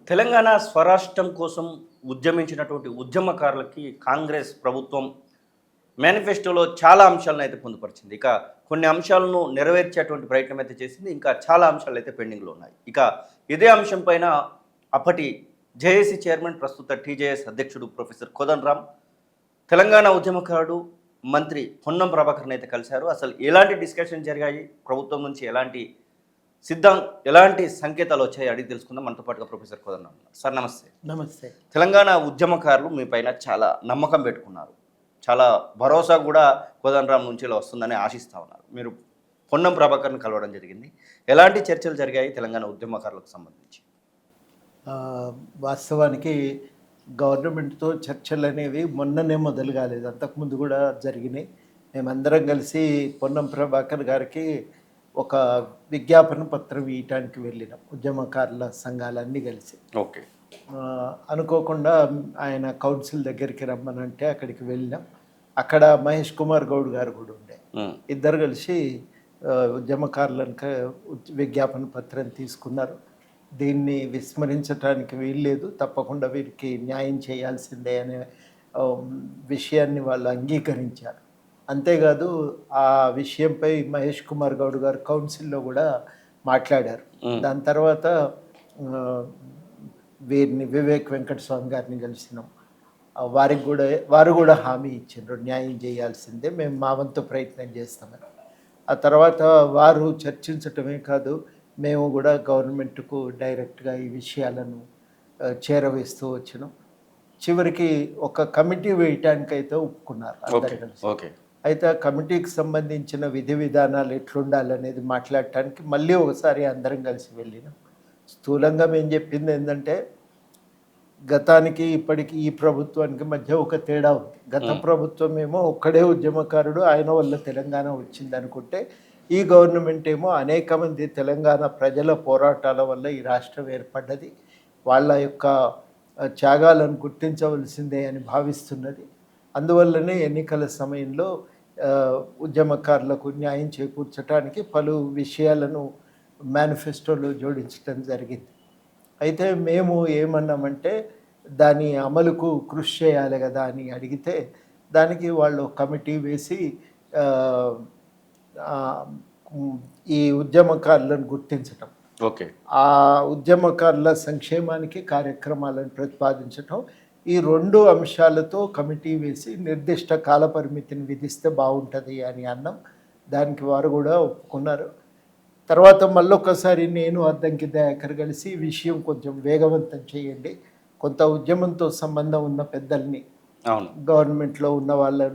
తెలంగాణ స్వరాష్ట్రం కోసం ఉద్యమించినటువంటి ఉద్యమకారులకి కాంగ్రెస్ ప్రభుత్వం మేనిఫెస్టోలో చాలా అంశాలను అయితే పొందుపరిచింది. ఇక కొన్ని అంశాలను నెరవేర్చేటువంటి ప్రయత్నం అయితే చేసింది. ఇంకా చాలా అంశాలు అయితే పెండింగ్లో ఉన్నాయి. ఇక ఇదే అంశం పైన అప్పటి జేఏసీ చైర్మన్, ప్రస్తుత టీజేఎస్ అధ్యక్షుడు ప్రొఫెసర్ కోదండరామ్, తెలంగాణ ఉద్యమకారుడు మంత్రి పొన్నం ప్రభాకర్ని అయితే కలిశారు. అసలు ఎలాంటి డిస్కషన్ జరిగాయి, ప్రభుత్వం నుంచి ఎలాంటి సంకేతాలు వచ్చాయి అడిగి తెలుసుకుందాం. మనతో పాటుగా ప్రొఫెసర్ కోదండరామ్ ఉన్నారు. సార్ నమస్తే. నమస్తే. తెలంగాణ ఉద్యమకారులు మీ పైన చాలా నమ్మకం పెట్టుకున్నారు, చాలా భరోసా కూడా కోదండరామ్ నుంచి వస్తుందని ఆశిస్తూ ఉన్నారు. మీరు పొన్నం ప్రభాకర్ని కలవడం జరిగింది. ఎలాంటి చర్చలు జరిగాయి తెలంగాణ ఉద్యమకారులకు సంబంధించి? వాస్తవానికి గవర్నమెంట్తో చర్చలు అనేవి మొన్ననే మొదలు కాలేదు, అంతకుముందు కూడా జరిగినాయి. మేమందరం కలిసి పొన్నం ప్రభాకర్ గారికి ఒక విజ్ఞాపన పత్రం ఇవ్వటానికి వెళ్ళినాం, ఉద్యమకారుల సంఘాలన్నీ కలిసి. ఓకే. అనుకోకుండా ఆయన కౌన్సిల్ దగ్గరికి రమ్మనంటే అక్కడికి వెళ్ళినాం. అక్కడ మహేష్ కుమార్ గౌడ్ గారు కూడా ఉండే. ఇద్దరు కలిసి ఉద్యమకారులకు విజ్ఞాపన పత్రం తీసుకున్నారు. దీన్ని విస్మరించడానికి వీల్లేదు, తప్పకుండా వీరికి న్యాయం చేయాల్సిందే అనే విషయాన్ని వాళ్ళు అంగీకరించారు. అంతేకాదు ఆ విషయంపై మహేష్ కుమార్ గౌడ్ గారు కౌన్సిల్లో కూడా మాట్లాడారు. దాని తర్వాత వీరిని వివేక్ వెంకటస్వామి గారిని కలిసినాం. వారు కూడా హామీ ఇచ్చిండ్రు, న్యాయం చేయాల్సిందే, మేము మా వంతు ప్రయత్నం చేస్తామని. ఆ తర్వాత వారు చర్చించటమే కాదు, మేము కూడా గవర్నమెంట్కు డైరెక్ట్గా ఈ విషయాలను చేరవేస్తూ వచ్చినాం. చివరికి ఒక కమిటీ వేయటానికైతే ఒప్పుకున్నారు అందరు కలిసి. అయితే ఆ కమిటీకి సంబంధించిన విధి విధానాలు ఎట్లుండాలనేది మాట్లాడటానికి మళ్ళీ ఒకసారి అందరం కలిసి వెళ్ళినాం. స్థూలంగా మేము చెప్పింది ఏంటంటే, గతానికి ఇప్పటికి ఈ ప్రభుత్వానికి మధ్య ఒక తేడా ఉంది. గత ప్రభుత్వం ఏమో ఒక్కడే ఉద్యమకారుడు, ఆయన వల్ల తెలంగాణ వచ్చింది అనుకుంటే, ఈ గవర్నమెంట్ ఏమో అనేక మంది తెలంగాణ ప్రజల పోరాటాల వల్ల ఈ రాష్ట్రం ఏర్పడ్డది, వాళ్ళ యొక్క త్యాగాలను గుర్తించవలసిందే అని భావిస్తున్నది. అందువల్లనే ఎన్నికల సమయంలో ఉద్యమకారులకు న్యాయం చేకూర్చడానికి పలు విషయాలను మేనిఫెస్టోలో జోడించడం జరిగింది. అయితే మేము ఏమన్నామంటే, దాని అమలుకు కృషి చేయాలి కదా అని అడిగితే, దానికి వాళ్ళు కమిటీ వేసి ఈ ఉద్యమకారులను గుర్తించటం, ఆ ఉద్యమకారుల సంక్షేమానికి కార్యక్రమాలను ప్రతిపాదించటం, ఈ రెండు అంశాలతో కమిటీ వేసి నిర్దిష్ట కాలపరిమితిని విధిస్తే బాగుంటుంది అని అన్నాం. దానికి వారు కూడా ఒప్పుకున్నారు. తర్వాత మళ్ళొకసారి నేను అద్దంకి దయాకర్ కలిసి ఈ విషయం కొంచెం వేగవంతం చేయండి, కొంత ఉద్యమంతో సంబంధం ఉన్న పెద్దల్ని, గవర్నమెంట్లో ఉన్న వాళ్ళ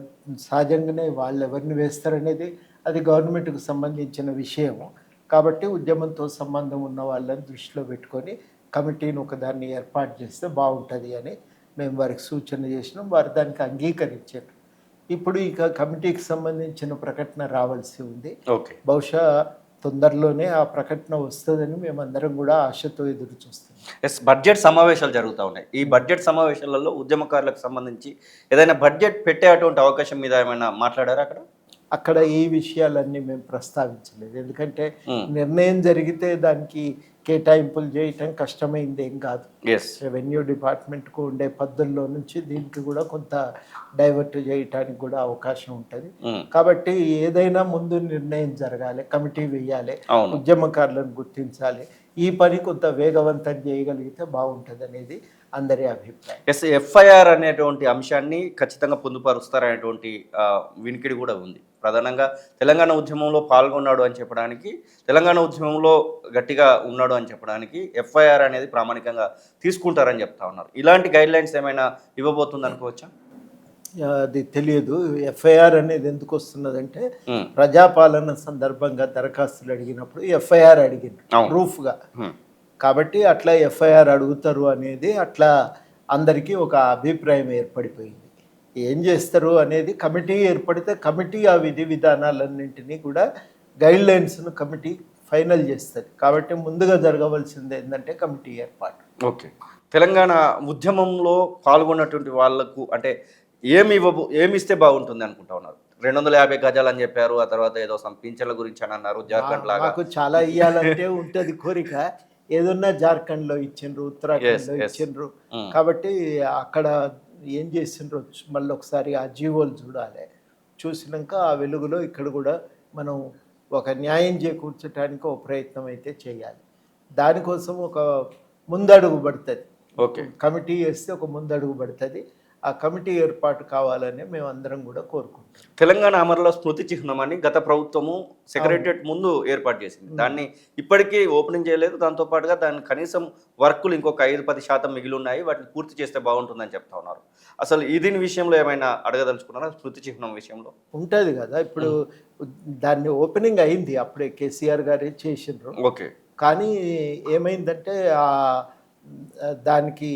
సహజంగానే వాళ్ళు ఎవరిని వేస్తారనేది అది గవర్నమెంట్కు సంబంధించిన విషయము కాబట్టి, ఉద్యమంతో సంబంధం ఉన్న వాళ్ళని దృష్టిలో పెట్టుకొని కమిటీని ఒకదాన్ని ఏర్పాటు చేస్తే బాగుంటుంది అని మేము వారికి సూచన చేసినాం. వారు దానికి అంగీకరించారు. ఇప్పుడు ఇక కమిటీకి సంబంధించిన ప్రకటన రావాల్సి ఉంది. బహుశా తొందరలోనే ఆ ప్రకటన వస్తుందని మేమందరం కూడా ఆశతో ఎదురు చూస్తున్నాం. బడ్జెట్ సమావేశాలు జరుగుతూ ఉన్నాయి. ఈ బడ్జెట్ సమావేశాలలో ఉద్యమకారులకు సంబంధించి ఏదైనా బడ్జెట్ పెట్టేటువంటి అవకాశం మీద ఏమైనా మాట్లాడారా? అక్కడ ఈ విషయాలన్నీ మేము ప్రస్తావించలేదు, ఎందుకంటే నిర్ణయం జరిగితే దానికి కేటాయింపులు చేయటం కష్టమైంది ఏం కాదు. రెవెన్యూ డిపార్ట్మెంట్కు ఉండే పద్ధతుల్లో నుంచి దీనికి కూడా కొంత డైవర్ట్ చేయటానికి కూడా అవకాశం ఉంటుంది. కాబట్టి ఏదైనా ముందు నిర్ణయం జరగాలి, కమిటీ వేయాలి, ఉద్యమకారులను గుర్తించాలి, ఈ పని కొంత వేగవంతం చేయగలిగితే బాగుంటుంది అనేది అందరి అభిప్రాయం. ఎఫ్ఐఆర్ అనేటువంటి అంశాన్ని ఖచ్చితంగా పొందుపరుస్తారనేటువంటి వినికిడి కూడా ఉంది. ప్రధానంగా తెలంగాణ ఉద్యమంలో పాల్గొన్నాడు అని చెప్పడానికి, తెలంగాణ ఉద్యమంలో గట్టిగా ఉన్నాడు అని చెప్పడానికి ఎఫ్ఐఆర్ అనేది ప్రామాణికంగా తీసుకుంటారని చెప్తా ఉన్నారు. ఇలాంటి గైడ్ లైన్స్ ఏమైనా ఇవ్వబోతుంది అనుకోవచ్చా? అది తెలియదు. ఎఫ్ఐఆర్ అనేది ఎందుకు వస్తున్నదంటే, ప్రజాపాలన సందర్భంగా దరఖాస్తులు అడిగినప్పుడు ఎఫ్ఐఆర్ అడిగింది ప్రూఫ్గా, కాబట్టి అట్లా ఎఫ్ఐఆర్ అడుగుతారు అనేది అట్లా అందరికీ ఒక అభిప్రాయం ఏర్పడిపోయింది. ఏం చేస్తారు అనేది కమిటీ ఏర్పడితే కమిటీ ఆ విధి విధానాలన్నింటినీ కూడా గైడ్ లైన్స్ను కమిటీ ఫైనల్ చేస్తుంది. కాబట్టి ముందుగా జరగవలసింది ఏంటంటే కమిటీ ఏర్పాటు. ఓకే. తెలంగాణ ఉద్యమంలో పాల్గొన్నటువంటి వాళ్లకు అంటే ఏమి ఇస్తే బాగుంటుంది అనుకుంటా ఉన్నారు? 250 గజాలు అని చెప్పారు, ఆ తర్వాత ఏదో పింఛన్ల గురించి అని అన్నారు. జార్ఖండ్ లాగా చాలా ఇవ్వాలంటే ఉంటుంది కోరిక. ఏదన్నా జార్ఖండ్లో ఇచ్చిండ్రు, ఉత్తరాఖండ్లో yes. ఇచ్చిండ్రు. Mm. కాబట్టి అక్కడ ఏం చేసిండ్రో మళ్ళీ ఒకసారి ఆ జీవోలు చూడాలి. చూసినాక ఆ వెలుగులో ఇక్కడ కూడా మనం ఒక న్యాయం చేకూర్చడానికి ఒక ప్రయత్నం అయితే చేయాలి. దానికోసం ఒక ముందడుగు పడుతుంది. ఓకే, కమిటీ వేస్తే ఒక ముందడుగు పడుతుంది. ఆ కమిటీ ఏర్పాటు కావాలని మేము అందరం కూడా కోరుకుంటాం. తెలంగాణ అమరుల స్మృతి చిహ్నం అని గత ప్రభుత్వము సెక్రటరియట్ ముందు ఏర్పాటు చేసింది. దాన్ని ఇప్పటికీ ఓపెనింగ్ చేయలేదు. దాంతో పాటుగా దాని కనీసం వర్కులు ఇంకొక 5-10% మిగిలి ఉన్నాయి. వాటిని పూర్తి చేస్తే బాగుంటుందని చెప్తా ఉన్నారు. అసలు దీని విషయంలో ఏమైనా అడగదలుచుకున్నారా? స్మృతి చిహ్నం విషయంలో ఉంటుంది కదా, ఇప్పుడు దాన్ని ఓపెనింగ్ అయింది, అప్పుడే కేసీఆర్ గారే చేసిండ్రు. ఓకే, కానీ ఏమైందంటే దానికి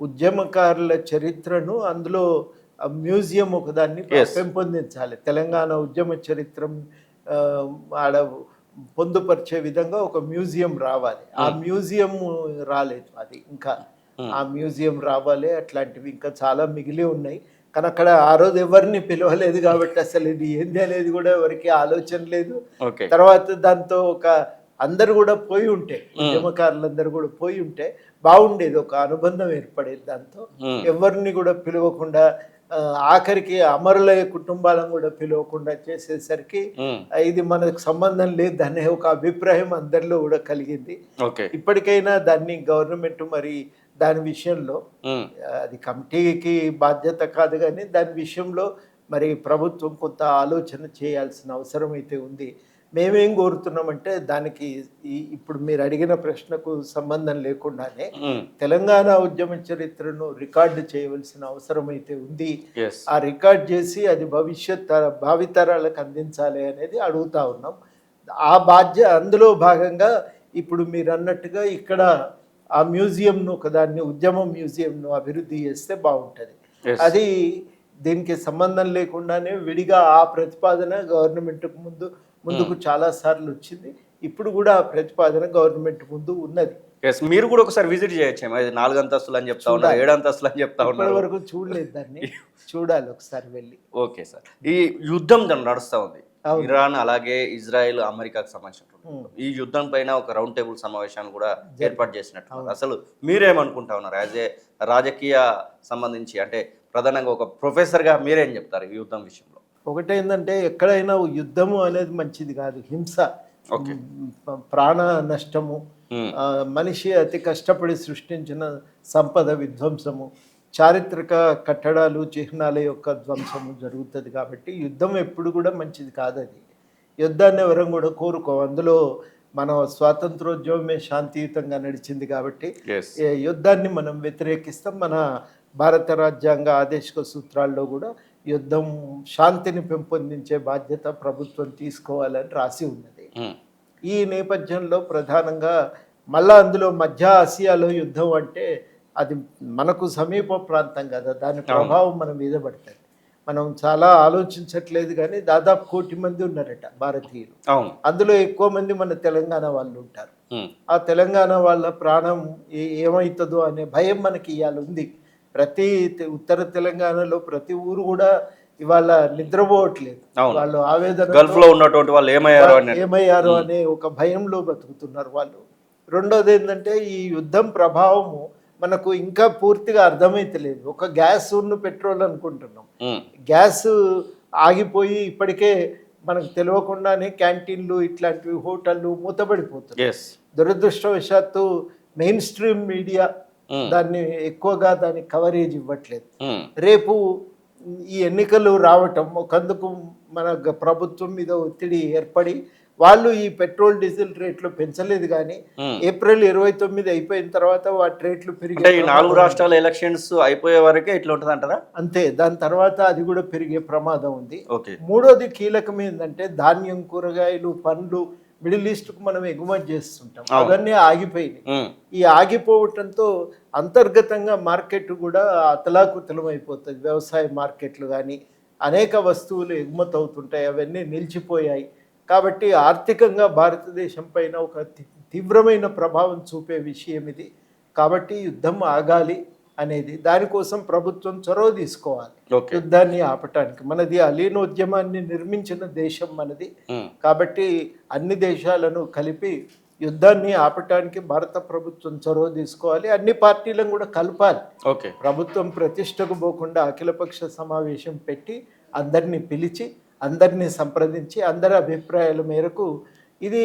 ఉద్యమకారుల చరిత్రను అందులో మ్యూజియం ఒకదాన్ని పెంపొందించాలి. తెలంగాణ ఉద్యమ చరిత్ర ఆడ పొందుపరిచే విధంగా ఒక మ్యూజియం రావాలి. ఆ మ్యూజియం రాలేదు, అది ఇంకా ఆ మ్యూజియం రావాలి. అట్లాంటివి ఇంకా చాలా మిగిలి ఉన్నాయి. కానీ అక్కడ ఆ రోజు ఎవరిని పిలవలేదు కాబట్టి అసలు ఇది ఏంది అనేది కూడా ఎవరికి ఆలోచన లేదు. తర్వాత దాంతో ఒక అందరు కూడా పోయి ఉంటే, ఉద్యమకారులందరూ కూడా పోయి ఉంటే బాగుండేది, ఒక అనుబంధం ఏర్పడేది. దాంతో ఎవరిని కూడా పిలవకుండా ఆఖరికి అమరుల కుటుంబాలను కూడా పిలవకుండా చేసేసరికి ఇది మనకు సంబంధం లేదు అనే ఒక అభిప్రాయం అందరిలో కూడా కలిగింది. ఇప్పటికైనా దాన్ని గవర్నమెంట్ మరి దాని విషయంలో, అది కమిటీకి బాధ్యత కాదు కానీ దాని విషయంలో మరి ప్రభుత్వం కొంత ఆలోచన చేయాల్సిన అవసరం అయితే ఉంది. మేమేం కోరుతున్నామంటే దానికి ఇప్పుడు మీరు అడిగిన ప్రశ్నకు సంబంధం లేకుండానే తెలంగాణ ఉద్యమ చరిత్రను రికార్డు చేయవలసిన అవసరం అయితే ఉంది. ఆ రికార్డ్ చేసి అది భావితరాలకు అందించాలి అనేది అడుగుతా ఉన్నాం. ఆ అందులో భాగంగా ఇప్పుడు మీరు అన్నట్టుగా ఇక్కడ ఆ మ్యూజియంను ఒకదాన్ని ఉద్యమ మ్యూజియంను అభివృద్ధి చేస్తే బాగుంటుంది. అది దీనికి సంబంధం లేకుండానే విడిగా ఆ ప్రతిపాదన గవర్నమెంట్కు ముందుకు చాలా సార్లు వచ్చింది. ఇప్పుడు కూడా ఆ ప్రతిపాదన గవర్నమెంట్ ముందు ఉన్నది. మీరు కూడా ఒకసారి విజిట్ చేయొచ్చు. 4 అంతస్తులు అని చెప్తా ఉన్నారు, 7 అంతస్తులు అని చెప్తా ఉన్నారు. ఇప్పటి వరకు చూడలేదు, దాన్ని చూడాలి ఒకసారి వెళ్ళి. ఓకే సార్, ఈ యుద్ధం నడుస్తూ ఉంది, ఇరాన్ అలాగే ఇజ్రాయెల్ అమెరికాకు సంబంధించినటువంటి ఈ యుద్ధం పైన ఒక రౌండ్ టేబుల్ సమావేశాన్ని కూడా ఏర్పాటు చేసినట్టు. అసలు మీరేమనుకుంటా ఉన్నారు యాజ్ ఏ రాజకీయ సంబంధించి, అంటే ప్రధానంగా ఒక ప్రొఫెసర్గా మీరేం చెప్తారు ఈ యుద్ధం విషయంలో? ఒకటేందంటే ఎక్కడైనా యుద్ధము అనేది మంచిది కాదు, హింస, ప్రాణ నష్టము, మనిషి అతి కష్టపడి సృష్టించిన సంపద విధ్వంసము, చారిత్రక కట్టడాలు చిహ్నాల యొక్క ధ్వంసము జరుగుతుంది. కాబట్టి యుద్ధం ఎప్పుడు కూడా మంచిది కాదు. అది యుద్ధాన్ని ఎవరం కూడా కోరుకో. అందులో మన స్వాతంత్రోద్యమమే శాంతియుతంగా నడిచింది కాబట్టి యుద్ధాన్ని మనం వ్యతిరేకిస్తాం. మన భారత రాజ్యాంగ ఆదేశిక సూత్రాల్లో కూడా యుద్ధం శాంతిని పెంపొందించే బాధ్యత ప్రభుత్వం తీసుకోవాలని రాసి ఉన్నది. ఈ నేపథ్యంలో ప్రధానంగా మళ్ళా అందులో మధ్య ఆసియాలో యుద్ధం అంటే అది మనకు సమీప ప్రాంతం కదా, దాని ప్రభావం మన మీద పడుతుంది. మనం చాలా ఆలోచించట్లేదు కానీ దాదాపు 1 కోటి మంది ఉన్నారట భారతీయులు. అందులో ఎక్కువ మంది మన తెలంగాణ వాళ్ళు ఉంటారు. ఆ తెలంగాణ వాళ్ళ ప్రాణం ఏమవుతుందో అనే భయం మనకి ఇవాళ ఉంది. ప్రతి ఉత్తర తెలంగాణలో ప్రతి ఊరు కూడా ఇవాళ నిద్రపోవట్లేదు. వాళ్ళు ఆవేదన, గల్ఫ్లో ఉన్నటువంటి వాళ్ళు ఏమయ్యారు అనే ఒక భయంలో బతుకుతున్నారు వాళ్ళు. రెండోది ఏంటంటే ఈ యుద్ధం ప్రభావము మనకు ఇంకా పూర్తిగా అర్థమైతలేదు. ఒక గ్యాస్ పెట్రోల్ అనుకుంటున్నాం, గ్యాస్ ఆగిపోయి ఇప్పటికే మనకు తెలియకుండానే క్యాంటీన్లు ఇట్లాంటివి హోటళ్ళు మూతపడిపోతున్నాయి. దురదృష్టవశాత్తు మెయిన్ స్ట్రీమ్ మీడియా దాన్ని ఎక్కువగా దాని కవరేజ్ ఇవ్వట్లేదు. రేపు ఈ ఎన్నికలు రావటం ఒకందుకు మన ప్రభుత్వం మీద ఒత్తిడి ఏర్పడి వాళ్ళు ఈ పెట్రోల్ డీజిల్ రేట్లు పెంచలేదు కానీ ఏప్రిల్ 29 అయిపోయిన తర్వాత వాటి రేట్లు పెరిగి 4 రాష్ట్రాల ఎలక్షన్స్ అయిపోయే వరకే ఇట్లా ఉంటుంది అంటారా? అంతే, దాని తర్వాత అది కూడా పెరిగే ప్రమాదం ఉంది. మూడోది కీలకం ఏంటంటే ధాన్యం, కూరగాయలు, పండ్లు మిడిల్ ఈస్ట్కు మనం ఎగుమతి చేస్తుంటాం, అవన్నీ ఆగిపోయినాయి. ఈ ఆగిపోవటంతో అంతర్గతంగా మార్కెట్ కూడా అతలాకుతలం అయిపోతుంది. వ్యవసాయ మార్కెట్లు కానీ అనేక వస్తువులు ఎగుమతి అవుతుంటాయి, అవన్నీ నిలిచిపోయాయి. కాబట్టి ఆర్థికంగా భారతదేశం పైన ఒక తీవ్రమైన ప్రభావం చూపే విషయం ఇది. కాబట్టి యుద్ధం ఆగాలి అనేది, దానికోసం ప్రభుత్వం చొరవ తీసుకోవాలి యుద్ధాన్ని ఆపటానికి. మనది అలీనోద్యమాన్ని నిర్మించిన దేశం మనది. కాబట్టి అన్ని దేశాలను కలిపి యుద్ధాన్ని ఆపటానికి భారత ప్రభుత్వం చొరవ తీసుకోవాలి, అన్ని పార్టీలను కూడా కలపాలి. ఓకే. ప్రభుత్వం ప్రతిష్టకు పోకుండా అఖిలపక్ష సమావేశం పెట్టి అందరినీ పిలిచి అందరినీ సంప్రదించి అందరి అభిప్రాయాల మేరకు ఇది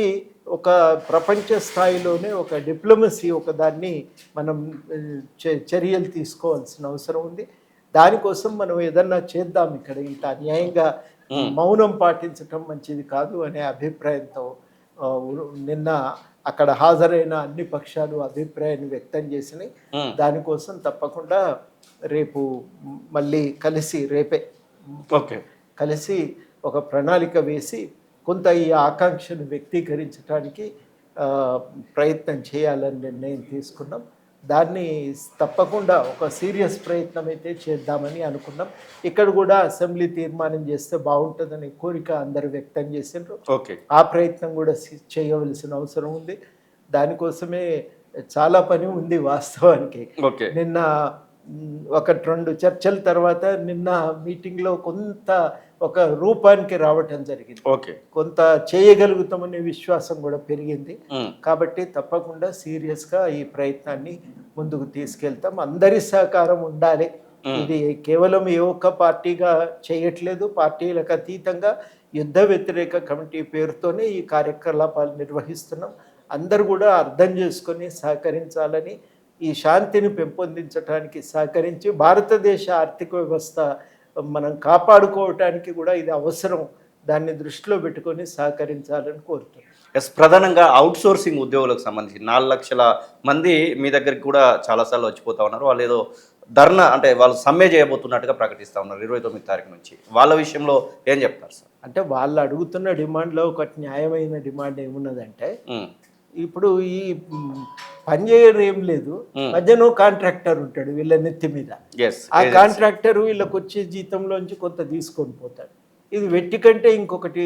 ఒక ప్రపంచ స్థాయిలోనే ఒక డిప్లొమసీ ఒక దాన్ని మనం చర్యలు తీసుకోవాల్సిన అవసరం ఉంది. దానికోసం మనం ఏదన్నా చేద్దాం, ఇక్కడ ఇంత అన్యాయంగా మౌనం పాటించటం మంచిది కాదు అనే అభిప్రాయంతో నిన్న అక్కడ హాజరైన అన్ని పక్షాలు అభిప్రాయాన్ని వ్యక్తం చేసినాయి. దానికోసం తప్పకుండా రేపు మళ్ళీ రేపే ఓకే కలిసి ఒక ప్రణాళిక వేసి కొంత ఈ ఆకాంక్షను వ్యక్తీకరించడానికి ప్రయత్నం చేయాలని నిర్ణయం తీసుకున్నాం. దాన్ని తప్పకుండా ఒక సీరియస్ ప్రయత్నం అయితే చేద్దామని అనుకున్నాం. ఇక్కడ కూడా అసెంబ్లీ తీర్మానం చేస్తే బాగుంటుందని కోరిక అందరూ వ్యక్తం చేసిండ్రు. ఓకే. ఆ ప్రయత్నం కూడా చేయవలసిన అవసరం ఉంది. దానికోసమే చాలా పని ఉంది వాస్తవానికి. ఓకే. నిన్న 1-2 చర్చల తర్వాత నిన్న మీటింగ్లో కొంత ఒక రూపానికి రావటం జరిగింది. ఓకే. కొంత చేయగలుగుతామనే విశ్వాసం కూడా పెరిగింది. కాబట్టి తప్పకుండా సీరియస్గా ఈ ప్రయత్నాన్ని ముందుకు తీసుకెళ్తాం. అందరి సహకారం ఉండాలి. ఇది కేవలం ఏ ఒక్క పార్టీగా చేయట్లేదు, పార్టీలకు అతీతంగా యుద్ధ వ్యతిరేక కమిటీ పేరుతోనే ఈ కార్యకలాపాలు నిర్వహిస్తున్నాం. అందరూ కూడా అర్థం చేసుకొని సహకరించాలని, ఈ శాంతిని పెంపొందించడానికి సహకరించి భారతదేశ ఆర్థిక వ్యవస్థ మనం కాపాడుకోవటానికి కూడా ఇది అవసరం. దాన్ని దృష్టిలో పెట్టుకొని సహకరించాలని కోరుతున్నాం. ఎస్, ప్రధానంగా అవుట్ సోర్సింగ్ ఉద్యోగులకు సంబంధించి 4 లక్షల మంది మీ దగ్గరికి కూడా చాలాసార్లు వచ్చిపోతా ఉన్నారు. వాళ్ళు ఏదో ధర్నా అంటే వాళ్ళు సమ్మె చేయబోతున్నట్టుగా ప్రకటిస్తూ ఉన్నారు 29 తారీఖు నుంచి. వాళ్ళ విషయంలో ఏం చెప్తారు సార్? అంటే వాళ్ళు అడుగుతున్న డిమాండ్లో ఒక న్యాయమైన డిమాండ్ ఏమున్నదంటే, ఇప్పుడు ఈ పని చేయడం ఏం లేదు, మధ్యలో కాంట్రాక్టర్ ఉంటాడు వీళ్ళ నెత్తి మీద. ఆ కాంట్రాక్టర్ వీళ్ళకి వచ్చే జీతంలోంచి కొంత తీసుకొని పోతాడు. ఇది వెట్టి కంటే ఇంకొకటి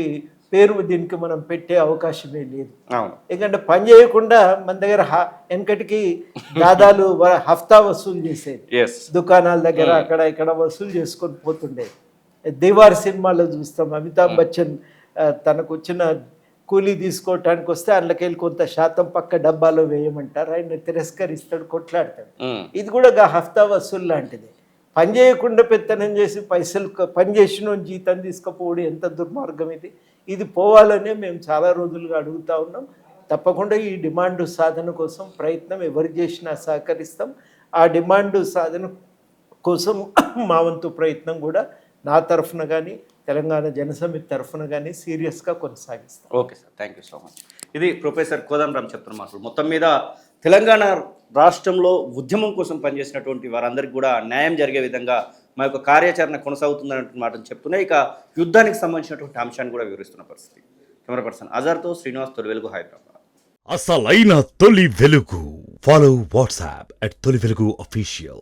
పేరు దీనికి మనం పెట్టే అవకాశమే లేదు. ఎందుకంటే పని చేయకుండా మన దగ్గర వెనకటికి దాదాలు హఫ్తా వసూలు చేసేది, దుకాణాల దగ్గర అక్కడ ఇక్కడ వసూలు చేసుకొని పోతుండేది. దీవార్ సినిమాలో చూస్తాం, అమితాబ్ బచ్చన్ తనకు వచ్చిన కూలీ తీసుకోవటానికి వస్తే అందులోకెళ్ళి కొంత శాతం పక్క డబ్బాలో వేయమంటారు, ఆయన తిరస్కరిస్తాడు, కొట్లాడతాడు. ఇది కూడా హఫ్తా వసూలు లాంటిది. పని చేయకుండా పెత్తనం చేసి పైసలు పని చేసిన జీతం తీసుకుపోవడం ఎంత దుర్మార్గం ఇది. ఇది పోవాలనే మేము చాలా రోజులుగా అడుగుతూ ఉన్నాం. తప్పకుండా ఈ డిమాండ్ సాధన కోసం ప్రయత్నం ఎవరు చేసినా సహకరిస్తాం. ఆ డిమాండ్ సాధన కోసం మా వంతు ప్రయత్నం కూడా నా తరఫున కానీ తెలంగాణ జనసమితి తరఫున కానీ సీరియస్గా కొనసాగిస్తాం. Okay sir, thank you so much. ఇది ప్రొఫెసర్ కోదండరామ్ చెప్తున్న మాటలు. మొత్తం మీద తెలంగాణ రాష్ట్రంలో ఉద్యమం కోసం పనిచేసినటువంటి వారందరికీ కూడా న్యాయం జరిగే విధంగా మా యొక్క కార్యాచరణ కొనసాగుతుందనే మాటను చెప్తున్నాయి. ఇక యుద్ధానికి సంబంధించినటువంటి అంశాన్ని కూడా వివరిస్తున్న పరిస్థితి. కెమెరా పర్సన్ అజర్తో శ్రీనివాస్, తొలి వెలుగు, హైదరాబాద్. అసలైన తొలి వెలుగు. ఫాలో వాట్సాప్ @తొలి వెలుగు official.